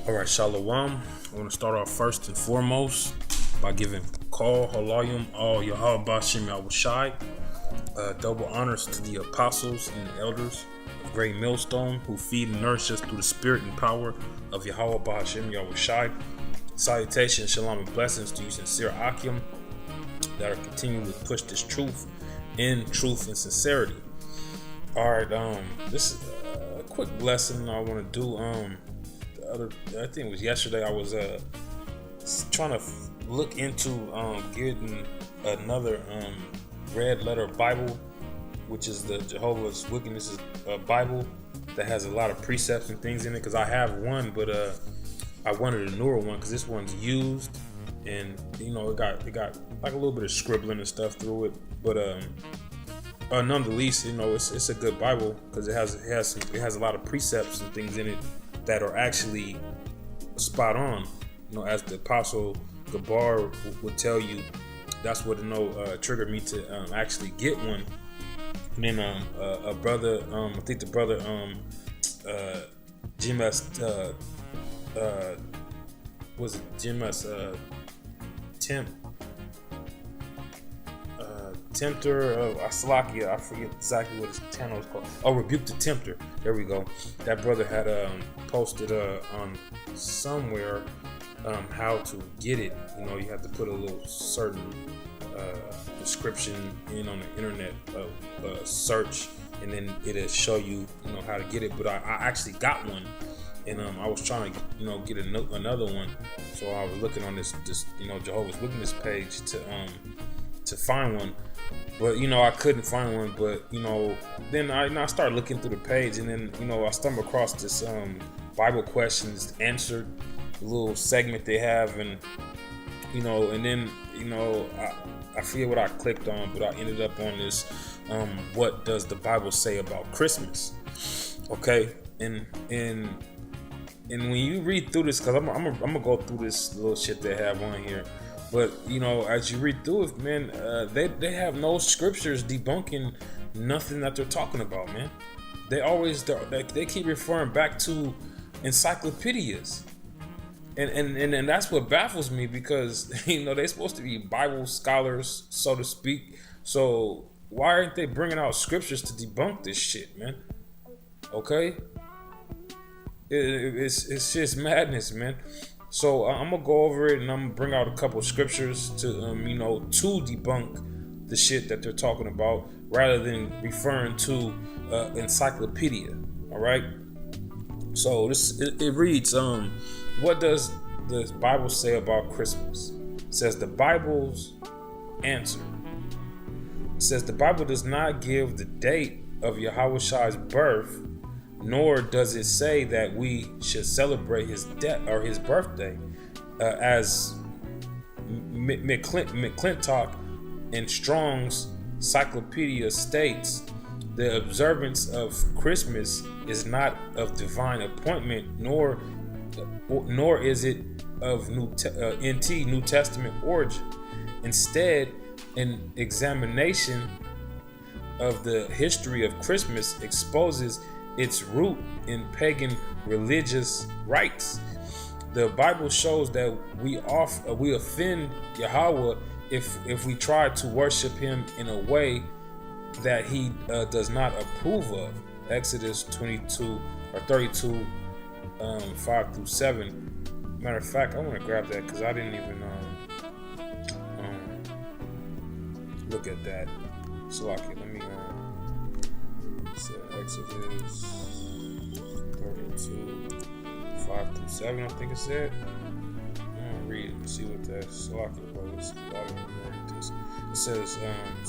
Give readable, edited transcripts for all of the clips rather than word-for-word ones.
All right, Shalom. I want to start off first and foremost by giving Call Halayim all Jehovah Bashem Yahushai. Double honors to the apostles and the elders of Great Millstone who feed and nourish us through the spirit and power of Jehovah Bashem Yahushai. Salutations, shalom, and blessings to you, sincere Akim, that are continuing to push this truth in truth and sincerity. All right, this is a quick lesson I want to do. I think it was yesterday. I was trying to look into getting another red letter Bible, which is the Jehovah's Wickedness Bible that has a lot of precepts and things in it. Because I have one, but I wanted a newer one because this one's used, and it got like a little bit of scribbling and stuff through it. But nonetheless, it's a good Bible because it has a lot of precepts and things in it that are actually spot on. As the Apostle Gabar would tell you, that's what triggered me to actually get one. And then a brother, I think the brother Jimas was it Jimas Tempter of Aslakia, I forget exactly what his channel was called. Oh, Rebuke the Tempter. There we go. That brother had posted on somewhere how to get it. You have to put a little certain description in on the internet of search, and then it'll show you how to get it. But I actually got one, and I was trying to get another one. So I was looking on this Jehovah's Witness page to find one. But I couldn't find one. But then I started looking through the page, and then I stumbled across this Bible questions answered, little segment they have, and and then I forget what I clicked on, but I ended up on this what does the Bible say about Christmas? Okay, and when you read through this, because I'm gonna go through this little shit they have on here. But as you read through it, man, they have no scriptures debunking nothing that they're talking about, man. They keep referring back to encyclopedias, and that's what baffles me, because they're supposed to be Bible scholars, so to speak. So why aren't they bringing out scriptures to debunk this shit, man? Okay, it's just madness, man. So I'm gonna go over it, and I'm gonna bring out a couple scriptures to to debunk the shit that they're talking about, rather than referring to encyclopedia. All right. So it reads, what does the Bible say about Christmas? It says the Bible's answer. It says the Bible does not give the date of Yahushai's birth, nor does it say that we should celebrate his death or his birthday, as McClintock and Strong's Encyclopedia states. The observance of Christmas is not of divine appointment, nor is it of New Testament origin. Instead, an examination of the history of Christmas exposes its root in pagan religious rites. The Bible shows that we offend Yahweh if we try to worship him in a way that he does not approve of. Exodus 22 or 32, 5 through 7. Matter of fact, I want to grab that because I didn't even look at that. So let me Exodus 32, 5 through 7, I think it said. I'm gonna read it and see what that's like. It says,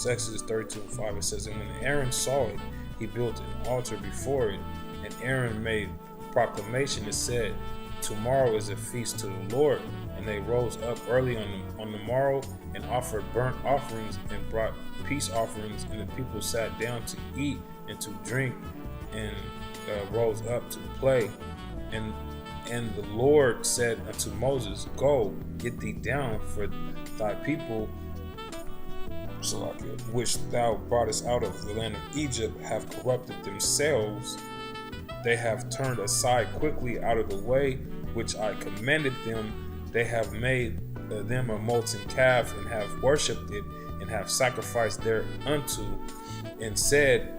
Exodus 32 and 5, it says, and when Aaron saw it, he built an altar before it, and Aaron made proclamation and said, tomorrow is a feast to the Lord. And they rose up early on the morrow and offered burnt offerings and brought peace offerings, and the people sat down to eat and to drink, and rose up to play. And the Lord said unto Moses, go, get thee down, for thy people, which thou broughtest out of the land of Egypt, have corrupted themselves. They have turned aside quickly out of the way, which I commanded them, they have made them a molten calf, and have worshipped it, and have sacrificed thereunto, and said,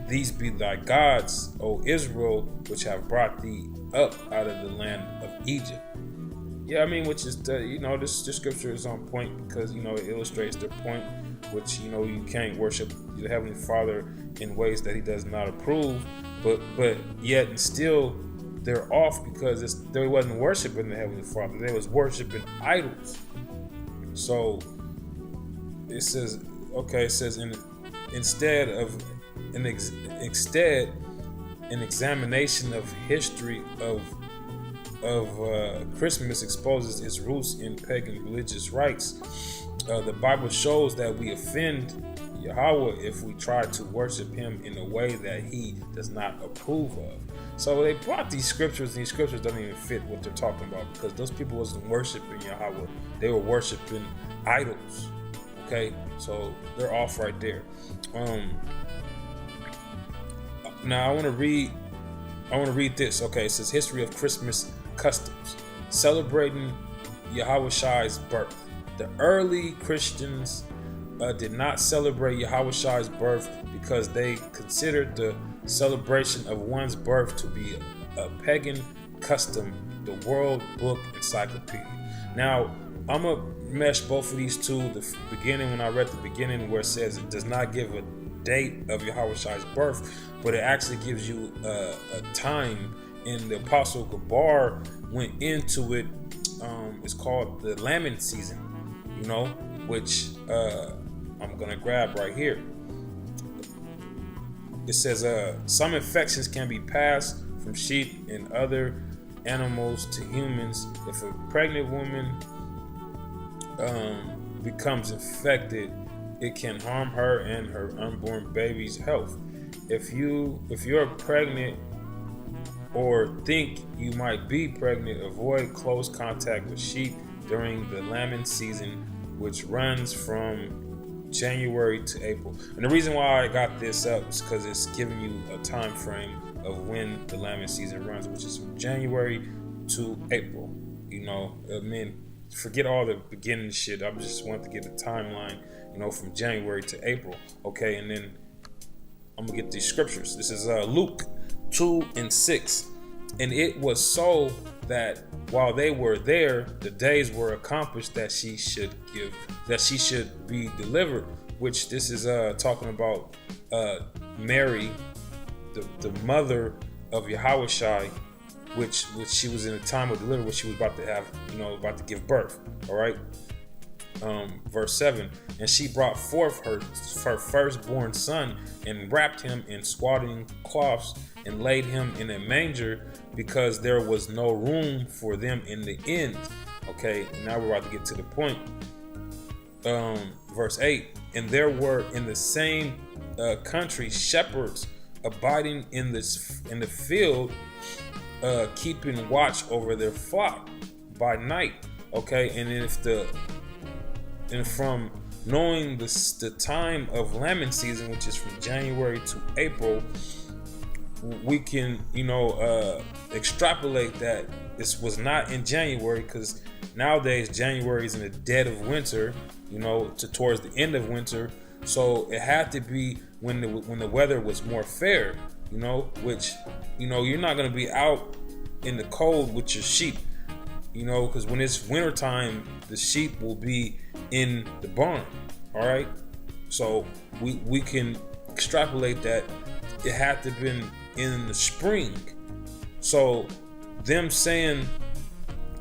These be thy gods, O Israel, which have brought thee up out of the land of Egypt. Yeah, I mean, which is this scripture is on point, because it illustrates their point, which you can't worship the Heavenly Father in ways that He does not approve, but yet and still they're off, because they wasn't worshiping the Heavenly Father, they was worshiping idols. So it says, instead an examination of history of Christmas exposes its roots in pagan religious rites. The Bible shows that we offend Yahweh if we try to worship Him in a way that He does not approve of. So they brought these scriptures, and these scriptures don't even fit what they're talking about, because those people wasn't worshiping Yahweh, they were worshiping idols. Okay, so they're off right there. Now I want to read this. Okay, it says history of Christmas customs, celebrating Yahushai's birth. The early Christians did not celebrate Yahushai's birth because they considered the celebration of one's birth to be a pagan custom, the World Book Encyclopedia. Now, I'm going to mesh both of these two. The beginning, when I read the beginning where it says it does not give a date of Yahushai's birth, but it actually gives you a time, and the Apostle Gabar went into it. It's called the lambing season, which I'm going to grab right here. It says some infections can be passed from sheep and other animals to humans. If a pregnant woman becomes infected, it can harm her and her unborn baby's health. If you're pregnant or think you might be pregnant, avoid close contact with sheep during the lambing season, which runs from January to April. And the reason why I got this up is because it's giving you a time frame of when the lambing season runs, which is from January to April. Forget all the beginning shit. I just want to get the timeline, from January to April. Okay, and then I'm gonna get these scriptures. This is Luke 2:6. And it was so that while they were there, the days were accomplished that she should be delivered. Which this is talking about Mary, the mother of Yahushai, which she was in a time of delivery, which she was about to have, about to give birth. All right. Verse 7, and she brought forth her firstborn son, and wrapped him in swaddling cloths, and laid him in a manger, because there was no room for them in the inn. Okay, and now we're about to get to the point. Verse 8, and there were in the same country shepherds abiding in the field, keeping watch over their flock by night. Okay, and from knowing the time of lambing season, which is from January to April, we can extrapolate that this was not in January, because nowadays January is in the dead of winter, towards the end of winter. So it had to be when the weather was more fair, which you're not going to be out in the cold with your sheep, because when it's winter time, the sheep will be in the barn. All right, so we can extrapolate that it had to have been in the spring. So them saying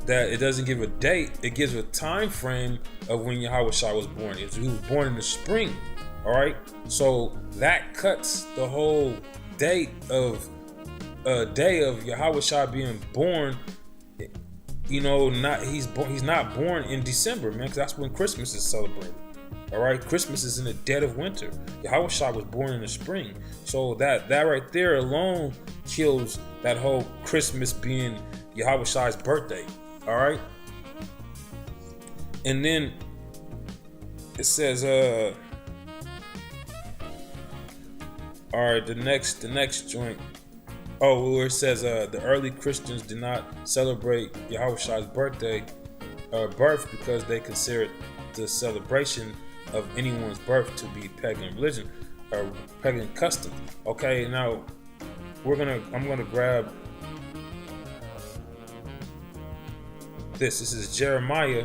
that it doesn't give a date, it gives a time frame of when Yahushua was born. If he was born in the spring, all right, so that cuts the whole date of Yahushua being born. He's not born in December, man, because that's when Christmas is celebrated. All right, Christmas is in the dead of winter. Yahushua was born in the spring, so that right there alone kills that whole Christmas being Yahushua's birthday. All right, and then it says, all right, the next joint Oh, where it says the early Christians did not celebrate Yahweh's birth because they considered the celebration of anyone's birth to be pagan religion or pagan custom. Okay, now I'm gonna grab this. This is Jeremiah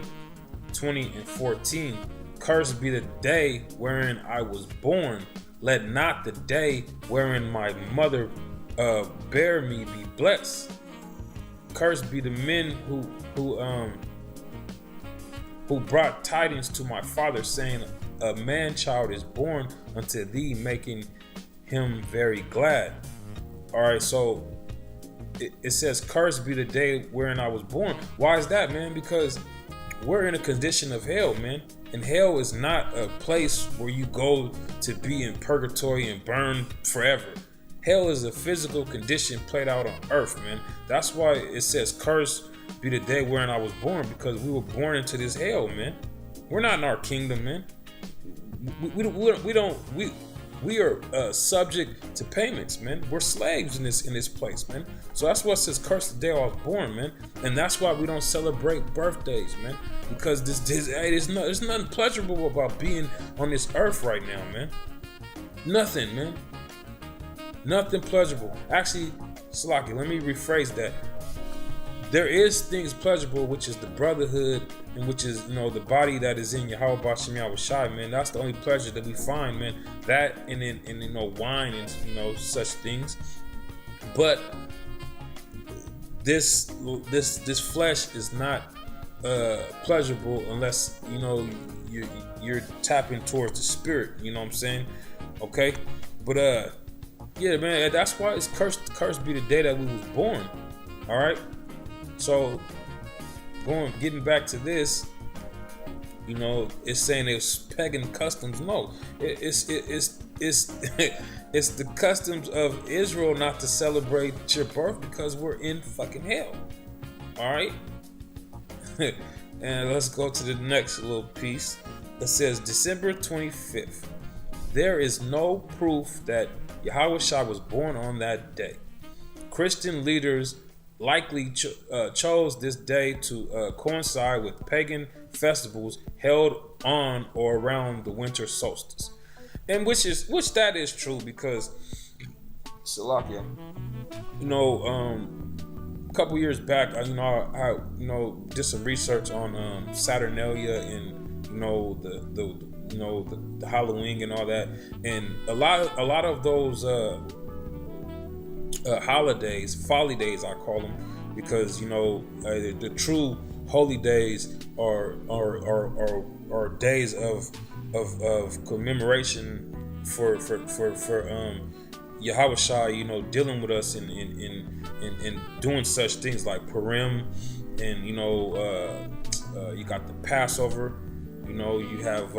20:14. Cursed be the day wherein I was born. Let not the day wherein my mother bare me be blessed. Cursed be the men who brought tidings to my father, saying, a man child is born unto thee, making him very glad. All right, so it says, cursed be the day wherein I was born. Why is that, man? Because we're in a condition of hell, man. And hell is not a place where you go to be in purgatory and burn forever. Hell is a physical condition played out on earth, man. That's why it says, cursed be the day wherein I was born, because we were born into this hell, man. We're not in our kingdom, man. We are subject to payments, man. We're slaves in this place, man. So that's what it says, cursed the day I was born, man. And that's why we don't celebrate birthdays, man. Because there's nothing pleasurable about being on this earth right now, man. Nothing, man. Nothing pleasurable. Actually, Salaki, let me rephrase that. There is things pleasurable, which is the brotherhood, and which is, the body that is in Yahweh B'Shem Yahushai, man. That's the only pleasure that we find, man. That and wine and such things. But this flesh is not pleasurable unless you're tapping towards the spirit. You know what I'm saying? Okay, but yeah, man. That's why it's cursed be the day that we was born. All right. So, getting back to this, it's saying it's pagan customs. No, it's it's the customs of Israel not to celebrate your birth because we're in fucking hell. All right, and let's go to the next little piece. It says December 25th. There is no proof that Yahweh was born on that day. Christian leaders likely chose this day to coincide with pagan festivals held on or around the winter solstice, and which that is true because Salakia, a couple years back, I did some research on Saturnalia and the Halloween and all that, and a lot of those holidays, folly days, I call them, because the true holy days are days of commemoration for Yahweh, dealing with us and doing such things like Purim, and you got the Passover, you have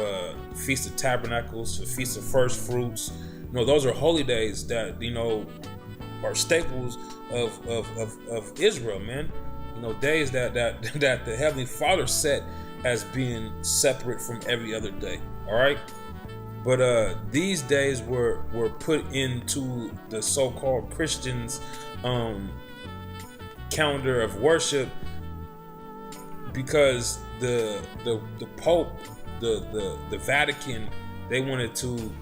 Feast of Tabernacles, Feast of First Fruits. Those are holy days that are staples of Israel, man. Days that the Heavenly Father set as being separate from every other day. All right, but these days were put into the so-called Christians' calendar of worship because the Pope, the Vatican, they wanted to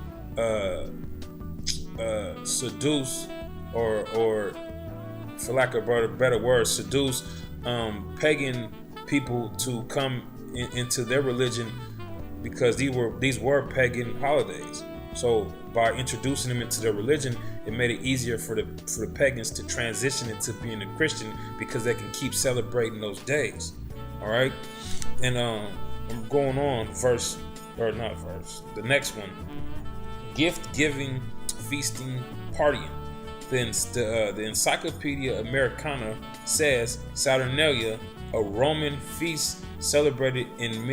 seduce or for lack of a better word, seduce pagan people to come into their religion because these were pagan holidays. So by introducing them into their religion, it made it easier for the pagans to transition into being a Christian because they can keep celebrating those days. All right, and I'm going on the next one: gift giving, feasting, partying. The Encyclopedia Americana says Saturnalia, a Roman feast celebrated in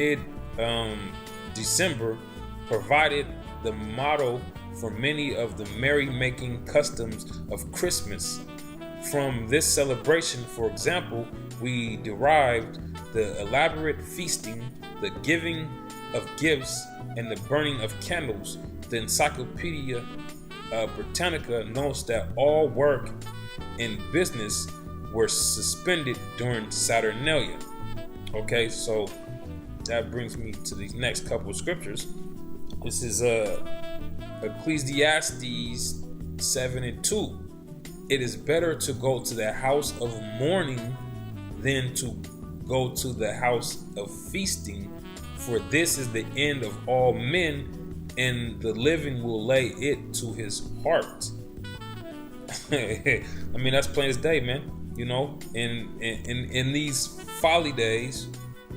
mid-December, provided the motto for many of the merry-making customs of Christmas. From this celebration, for example, we derived the elaborate feasting, the giving of gifts, and the burning of candles. The Encyclopedia Britannica notes that all work and business were suspended during Saturnalia. Okay, so that brings me to these next couple of scriptures. This is Ecclesiastes 7:2. It is better to go to the house of mourning than to go to the house of feasting, for this is the end of all men, and the living will lay it to his heart. I mean, that's plain as day, man. You know, in these folly days,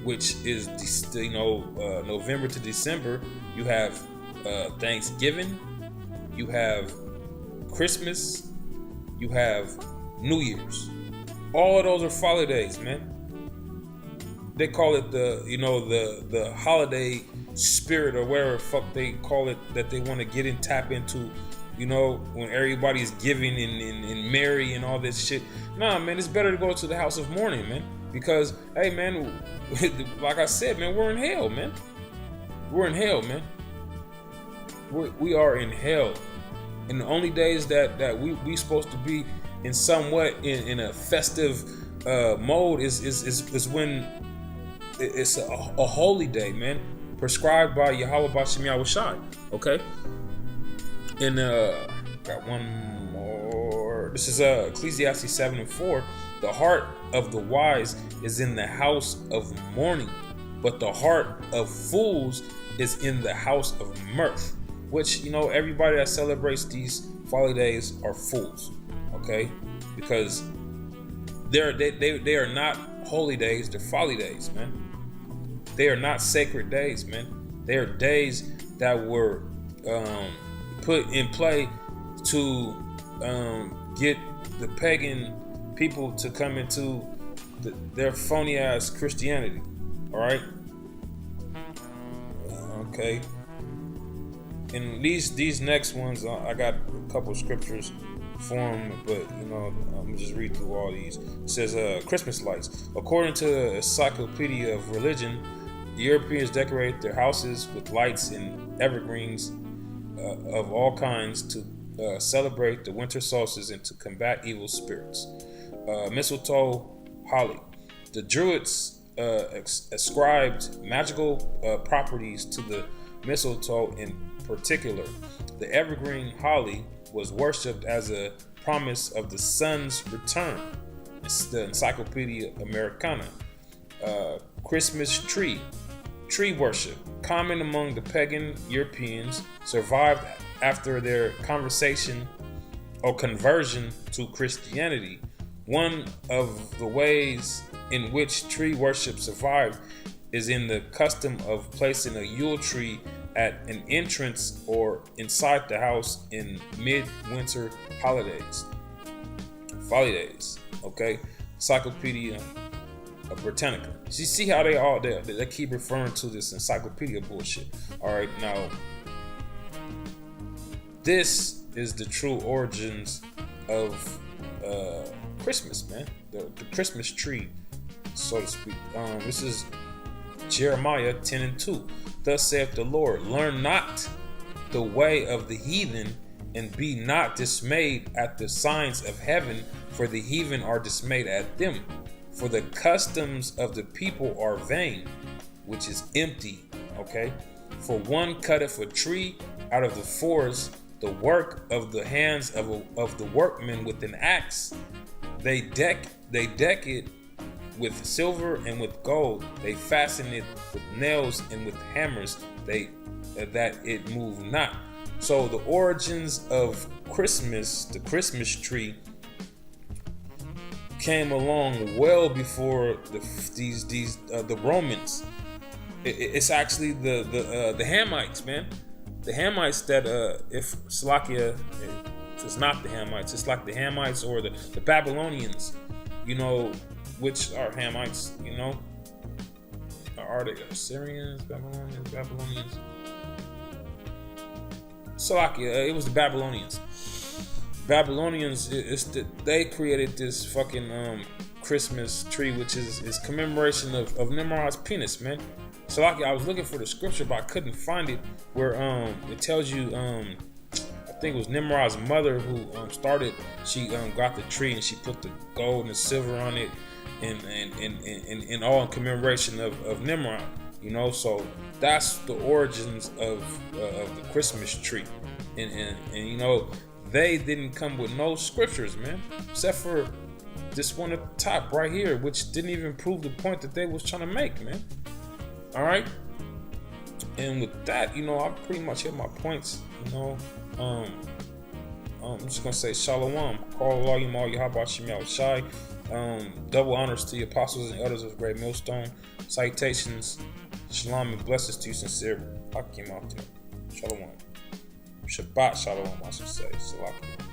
which is November to December, you have Thanksgiving, you have Christmas, you have New Year's. All of those are folly days, man. They call it the holiday spirit or whatever the fuck they call it, that they want to get and tap into. You know, when everybody's giving and merry and all this shit. Nah, man, it's better to go to the house of mourning, man. Because, hey, man, like I said, man, we're in hell, man. We're in hell, man. We are in hell. And the only days that we supposed to be in somewhat in a festive mode is when it's a holy day, man. Prescribed by Jehovah B'Shem Yahushai. Okay? And got one more. This is Ecclesiastes 7:4. The heart of the wise is in the house of mourning, but the heart of fools is in the house of mirth. Which, you know, everybody that celebrates these folly days are fools. Okay? Because they are not holy days, they're folly days, man. They are not sacred days, man. They are days that were put in play to get the pagan people to come into their phony ass Christianity. All right. Okay. And these next ones, I got a couple scriptures for them, but you know, I'm gonna just read through all these. It says Christmas lights. According to the Encyclopedia of Religion, the Europeans decorate their houses with lights and evergreens of all kinds to celebrate the winter solstice and to combat evil spirits. Mistletoe, holly. The Druids ascribed magical properties to the mistletoe in particular. The evergreen holly was worshipped as a promise of the sun's return. It's the Encyclopedia Americana. Christmas tree. Tree worship, common among the pagan Europeans, survived after their conversion to Christianity. One of the ways in which tree worship survived is in the custom of placing a Yule tree at an entrance or inside the house in mid-winter holidays. Folly days, okay? Encyclopedia Britannica. So you see how they keep referring to this encyclopedia bullshit. All right, now this is the true origins of Christmas, man. The Christmas tree, so to speak. This is Jeremiah 10:2. Thus saith the Lord, learn not the way of the heathen, and be not dismayed at the signs of heaven, for the heathen are dismayed at them. For the customs of the people are vain, which is empty. Okay? For one cutteth a tree out of the forest, the work of the hands of the workman with an axe. They deck it with silver and with gold. They fasten it with nails and with hammers, that it move not. So the origins of Christmas, the Christmas tree, came along well before the Romans. It's actually the Hamites, man. The Hamites that if Slovakia is not the Hamites, it's like the Hamites or the Babylonians, you know, which are Hamites, you know. Are they Assyrians, Babylonians? Slovakia, it was the Babylonians. Babylonians, they created this fucking Christmas tree, which is commemoration of Nimrod's penis, man. So I was looking for the scripture, but I couldn't find it. Where it tells you, I think it was Nimrod's mother who started. She got the tree and she put the gold and the silver on it, and all in commemoration of Nimrod. So that's the origins of the Christmas tree, and they didn't come with no scriptures, man, except for this one at the top right here, which didn't even prove the point that they was trying to make, man. All right. And with that, I pretty much hit my points. I'm just gonna say shalom. Call all Yahweh Shem Shai. Double honors to the apostles and elders of the great millstone. Citations, shalom and blessings to you, sincere Hakim out there. Shalom. Shabbat shalom, I should say. Salakia.